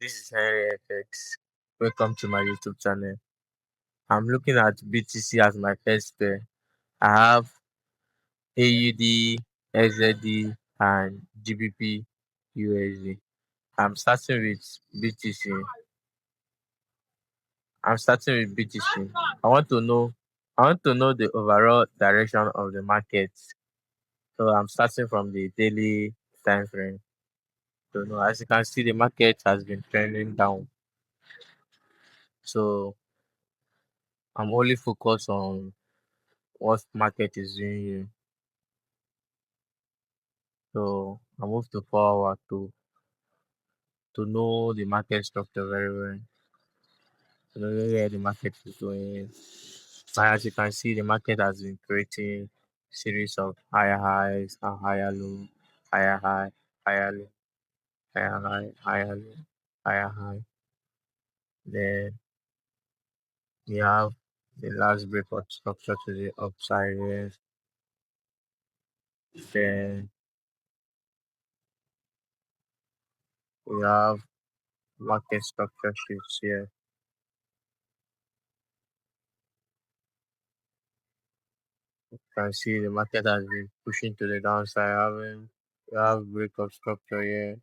This is Henry FX. Welcome to my YouTube channel. I'm looking at BTC as my first pair. I have AUD, XZD, and GBP USD. I'm starting with BTC. I'm starting with BTC. I want to know I want to know the overall direction of the market. So I'm starting from the daily time frame. So now, as you can see, the market has been trending down. So I'm only focused on what market is doing here. So I move to 4 hour to know the market structure very well. To know where the market is going. And as you can see, the market has been creating series of higher highs and higher low, higher high, higher low, higher high, higher low, higher high. Then we have the last breakout structure to the upside here. Then we have market structure shifts here. You can see the market has been pushing to the downside, having we have breakup structure here.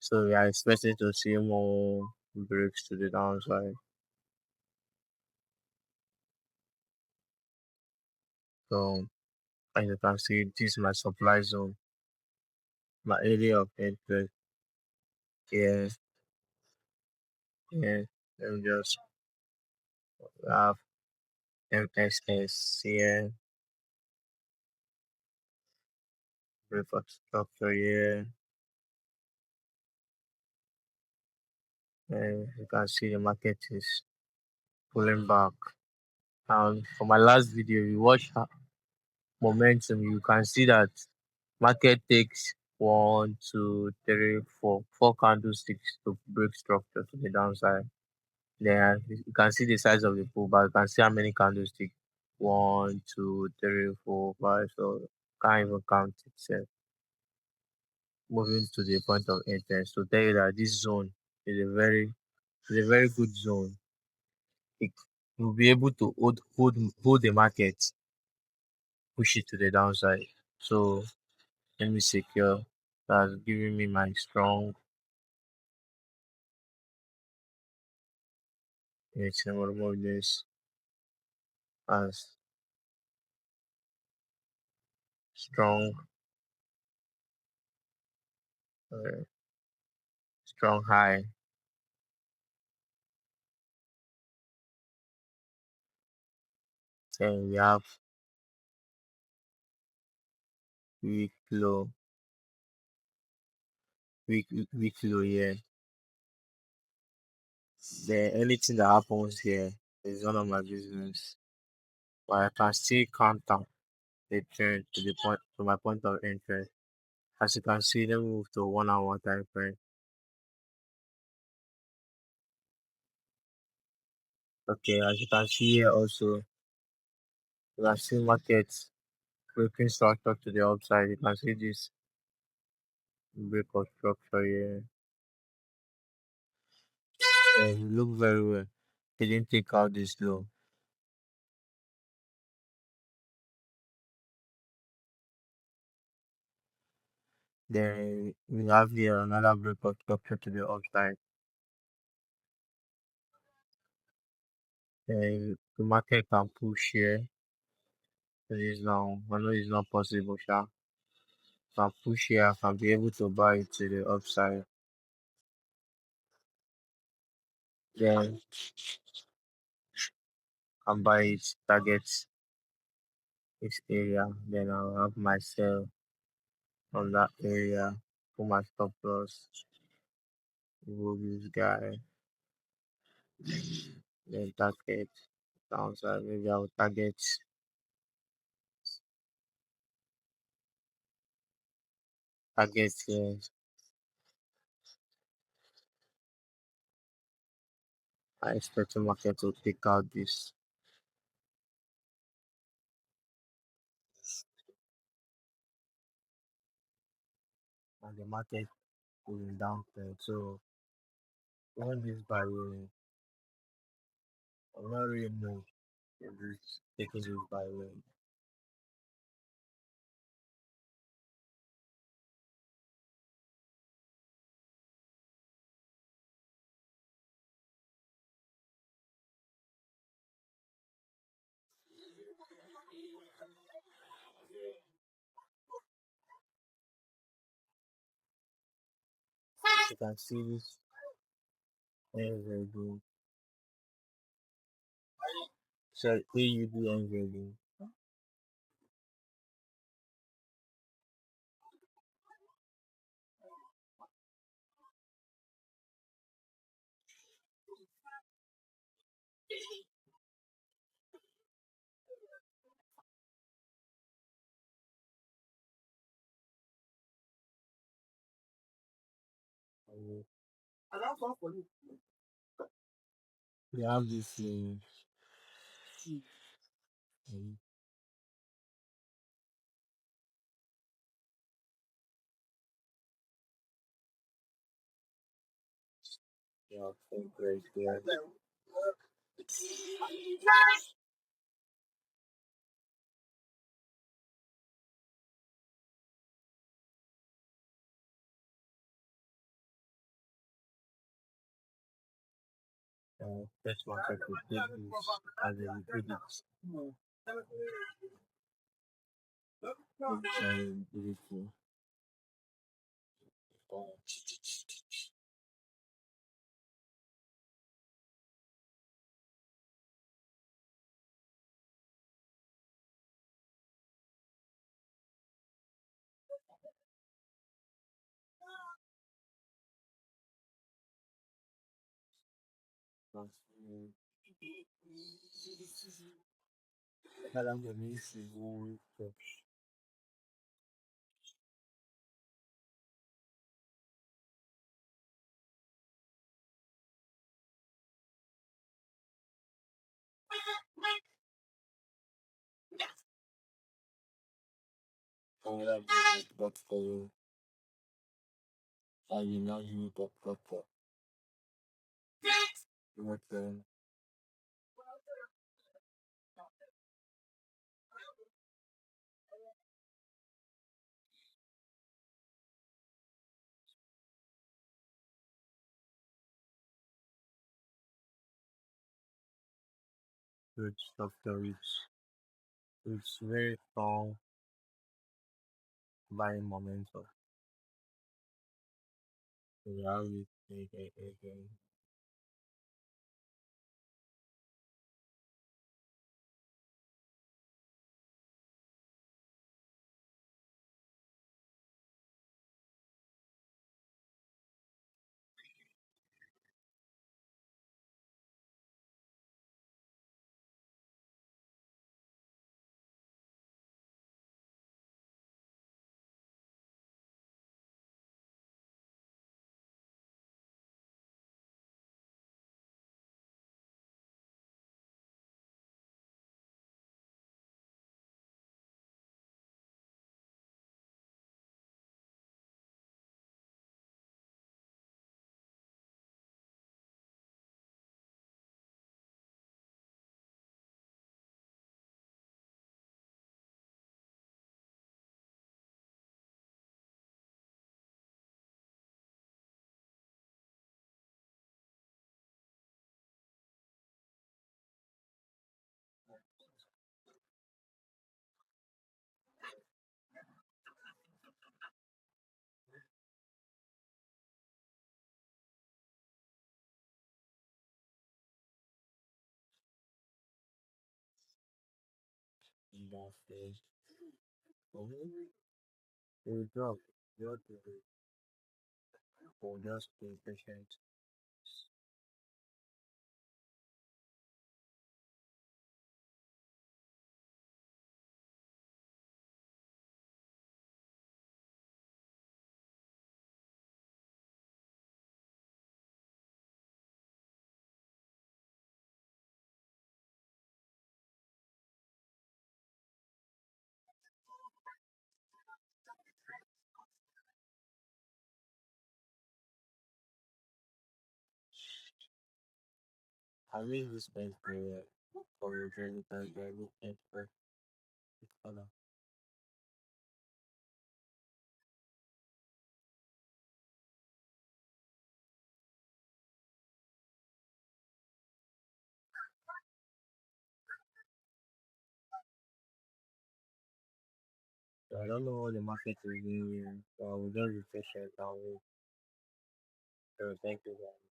So we are expecting to see more breaks to the downside. So as you can see, this is my supply zone, my area of interest here. Here, let me just have MXS here, breakup structure here. And you can see the market is pulling back. And for my last video, we watched momentum. You can see that market takes 4 candlesticks to break structure to the downside. Then you can see the size of the pullback. You can see how many candlesticks. 1, 2, 3, 4, 5. So can't even count itself. Moving to the point of interest to tell you that this zone is a very good zone. It will be able to hold the market, push it to the downside. So let me secure. That's giving me my strong. Let's remove this as strong, uh, strong high. Then we have weak low, weak low here. Then anything that happens here is none of my business. But I can still counter the trend to my point of interest. As you can see, let me move to 1 hour time frame. Okay, as you can see here also, you can see markets breaking structure to the upside. You can see this breakout structure here. And you look very well. He didn't take out this low. Then we have here another breakout structure to the upside. Then the market can push here. It is now. I know it's not possible, sha. Can push here. I can be able to buy it to the upside. Then can buy it, target this area. Then I'll have my sell on that area. Put my stop loss. Remove this guy. Then target downside. Maybe I'll target here. I expect the market to take out this. and the market is in downtrend. So when this barrier, I'm not really moved in this taking this barrier. You can see this very good. So AUD very good. They have this uh, yeah, think right there. Just wanted to take this as a liquidity. Liquidity. Kala mı neyse bu kala but for I will not use the what good structure it's very strong buying momentum. We have it again. That's it. It will drop. You have to do or just be patient. I really spent for your journey that I really spent for other. So I don't know what the market is doing here, so I will just refresh it. So thank you guys.